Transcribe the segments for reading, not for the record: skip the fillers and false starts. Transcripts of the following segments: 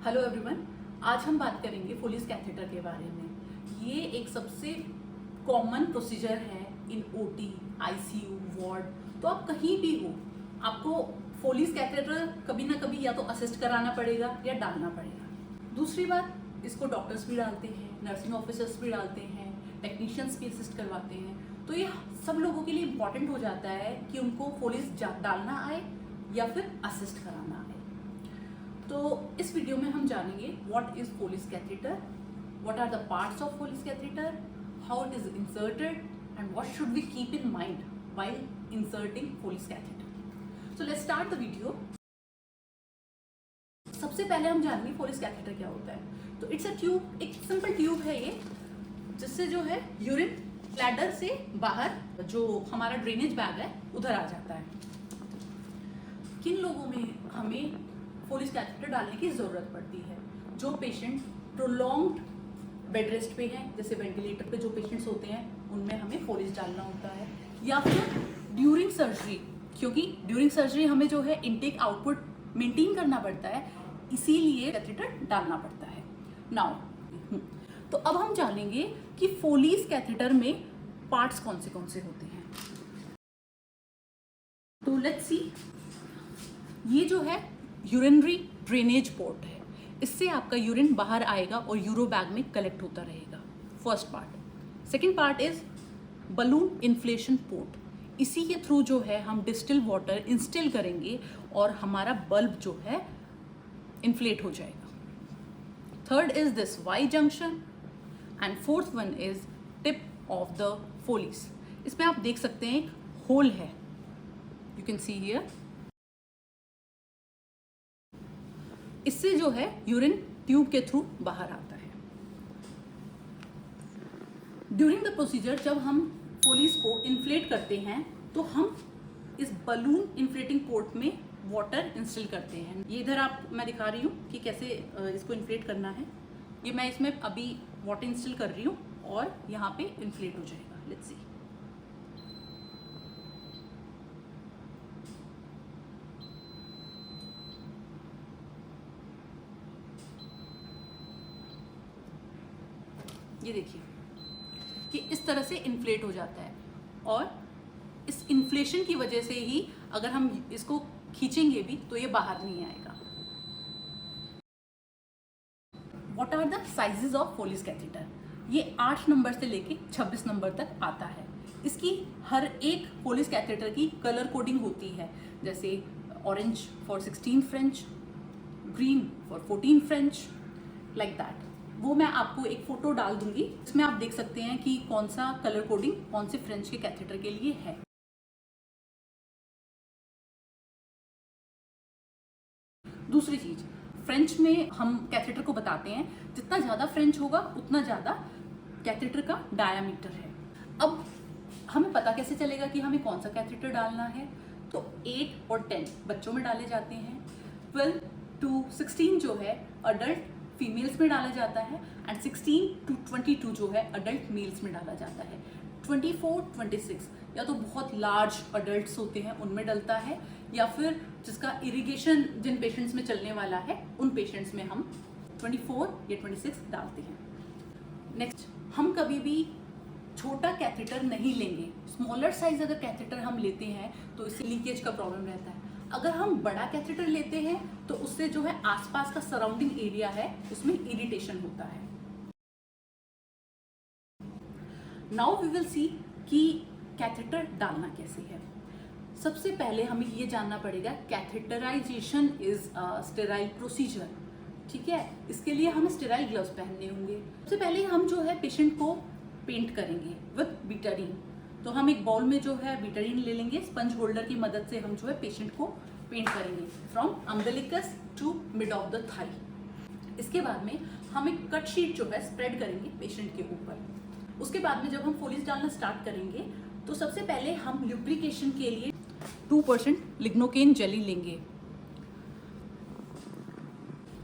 Hello everyone, आज हम बात करेंगे फोलिस कैथेटर के बारे में। ये एक सबसे कॉमन प्रोसीजर है इन ओटी, आईसीयू, वार्ड। तो आप कहीं भी हो, आपको फोलिस कैथेटर कभी ना कभी या तो असिस्ट कराना पड़ेगा या डालना पड़ेगा। दूसरी बात, इसको डॉक्टर्स भी डालते हैं, नर्सिंग ऑफिसर्स भी डालते हैं, टेक्नीशियंस भी असिस्ट करवाते हैं। तो ये सब लोगों के लिए इम्पॉर्टेंट हो जाता है कि उनको फोलिस डालना आए या फिर असिस्ट कराना आए। तो इस वीडियो में हम जानेंगे what is Foley's catheter, what are the parts of Foley's catheter, how it is inserted and what should we keep in mind while inserting Foley's catheter. So let's start the video. सबसे पहले हम जानेंगे फोलिस catheter क्या होता है। तो it's a tube, एक simple tube है ये, जिससे जो है यूरिन ब्लैडर से बाहर जो हमारा ड्रेनेज बैग है उधर आ जाता है। किन लोगों में हमें फोलिस कैथेटर डालने की ज़रूरत पड़ती है? जो पेशेंट प्रोलॉन्ग्ड बेड रेस्ट पे हैं, जैसे वेंटिलेटर पे जो पेशेंट्स होते हैं, उनमें हमें फोलिस डालना होता है। या फिर ड्यूरिंग सर्जरी, क्योंकि ड्यूरिंग सर्जरी हमें जो है इनटेक आउटपुट मेंटेन करना पड़ता है, इसीलिए कैथेटर डालना पड़ता है। नाउ तो अब हम जानेंगे कि फोलिस कैथेटर में पार्ट्स कौन से होते हैं। तो लेट्स सी, ये जो है यूरिनरी ड्रेनेज पोर्ट है, इससे आपका यूरिन बाहर आएगा और यूरो बैग में कलेक्ट होता रहेगा। First part. Second part is balloon inflation port, इसी के थ्रू जो है हम डिस्टिल वाटर इंस्टिल करेंगे और हमारा बल्ब जो है इन्फ्लेट हो जाएगा। Third is this Y junction and fourth one is tip of the Foley's. इसमें आप देख सकते हैं एक होल है, यू कैन सी हियर। इससे जो है यूरिन ट्यूब के थ्रू बाहर आता है। ड्यूरिंग द प्रोसीजर जब हम फोलिस को इन्फ्लेट करते हैं तो हम इस बलून इन्फ्लेटिंग पोर्ट में वाटर इंस्टिल करते हैं। ये इधर मैं दिखा रही हूँ कि कैसे इसको इन्फ्लेट करना है। ये मैं इसमें अभी वाटर इंस्टिल कर रही हूँ और यहाँ पे इन्फ्लेट हो जाएगा। Let's see. ये देखिए कि इस तरह से इन्फ्लेट हो जाता है, और इस इन्फ्लेशन की वजह से ही अगर हम इसको खींचेंगे भी तो ये बाहर नहीं आएगा। What are the sizes of Foley's catheter? ये 8 नंबर से लेके 26 नंबर तक आता है। इसकी हर एक फोलिस कैथेटर की कलर कोडिंग होती है, जैसे orange for 16 French, green for 14 French, like that. वो मैं आपको एक फोटो डाल दूंगी, इसमें आप देख सकते हैं कि कौन सा कलर कोडिंग कौन से फ्रेंच के कैथेटर के लिए है। दूसरी चीज, फ्रेंच में हम कैथेटर को बताते हैं, जितना ज़्यादा फ्रेंच होगा उतना ज़्यादा कैथेटर का डायामीटर है। अब हमें पता कैसे चलेगा कि हमें कौन सा कैथेटर डालना है? तो 8 और 10 बच्चों में डाले जाते हैं, 12 to 16 जो है अडल्ट फीमेल्स में डाला जाता है, एंड 16 to 22 जो है अडल्ट मेल्स में डाला जाता है। 24, 26 या तो बहुत लार्ज अडल्ट्स होते हैं उनमें डलता है, या फिर जिसका इरिगेशन जिन पेशेंट्स में चलने वाला है उन पेशेंट्स में हम 24 या 26 डालते हैं। नेक्स्ट, हम कभी भी छोटा कैथेटर नहीं लेंगे। स्मॉलर साइज अगर कैथेटर हम लेते हैं तो इससे लीकेज का प्रॉब्लम रहता है। अगर हम बड़ा कैथेटर लेते हैं तो उससे जो है आसपास का सराउंडिंग एरिया है उसमें इरिटेशन होता है। नाउ वी विल सी कि कैथेटर डालना कैसे है। सबसे पहले हमें ये जानना पड़ेगा, catheterization is a sterile procedure, ठीक है। इसके लिए हमें स्टेराइल ग्लव्स पहनने होंगे। सबसे पहले हम जो है पेशेंट को पेंट करेंगे विद बीटाडीन। तो हम एक बाउल में जो है बीटाडीन ले लेंगे, स्पंज होल्डर की मदद से हम जो है पेशेंट को पेंट करेंगे from umbilicus to mid of the thigh. इसके बाद में हम एक कट शीट जो है स्प्रेड करेंगे पेशेंट के ऊपर। उसके बाद में जब हम फोलिस डालना स्टार्ट करेंगे तो सबसे पहले हम ल्यूब्रिकेशन के लिए 2% लिग्नोकेन जेली लेंगे।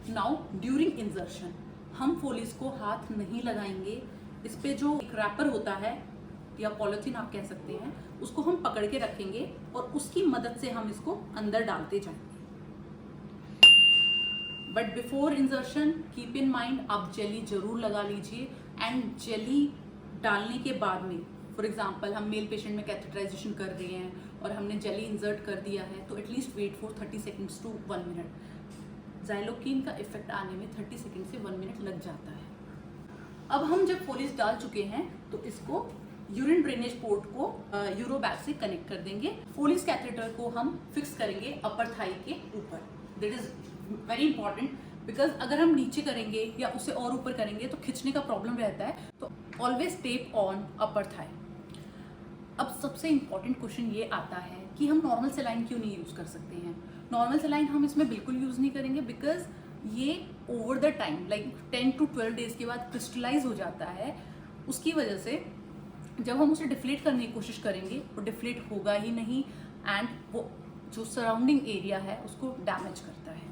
नाउ ड्यूरिंग इंजर्शन हम फोलिस को हाथ नहीं लगाएंगे। इस पे जो एक रैपर होता है या पॉलिथीन आप कह सकते हैं, उसको हम पकड़ के रखेंगे और उसकी मदद से हम इसको अंदर डालते जाएंगे। But before इंजर्शन keep in mind आप जेली जरूर लगा लीजिए। एंड जेली डालने के बाद में, फॉर एग्जाम्पल हम मेल पेशेंट में कैथेटराइजेशन कर रहे हैं और हमने जेली इंसर्ट कर दिया है, तो at least wait for 30 seconds to 1 minute. Xylocaine का इफेक्ट आने में 30 सेकेंड से 1 मिनट लग जाता है। अब हम जब फोलिस डाल चुके हैं तो इसको यूरिन ड्रेनेज पोर्ट को यूरोबैग से कनेक्ट कर देंगे। फोलिस कैथेटर को हम फिक्स करेंगे अपर थाई के ऊपर। That is very important, because अगर हम नीचे करेंगे या उसे और ऊपर करेंगे तो खिंचने का प्रॉब्लम रहता है। तो always tape on upper thigh. अब सबसे इंपॉर्टेंट क्वेश्चन ये आता है कि हम नॉर्मल सेलाइन क्यों नहीं यूज़ कर सकते हैं। नॉर्मल सेलाइन हम इसमें बिल्कुल यूज़ नहीं करेंगे, बिकॉज ये over the time like 10 to 12 days के बाद क्रिस्टलाइज हो जाता है। उसकी वजह से जब हम उसे डिफ्लेट करने की कोशिश करेंगे वो डिफ्लेट होगा ही नहीं, एंड वो जो सराउंडिंग एरिया है उसको डैमेज करता है।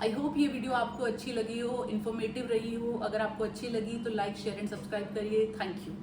आई होप ये वीडियो आपको अच्छी लगी हो, इन्फॉर्मेटिव रही हो। अगर आपको अच्छी लगी तो लाइक, शेयर एंड सब्सक्राइब करिए। Thank you.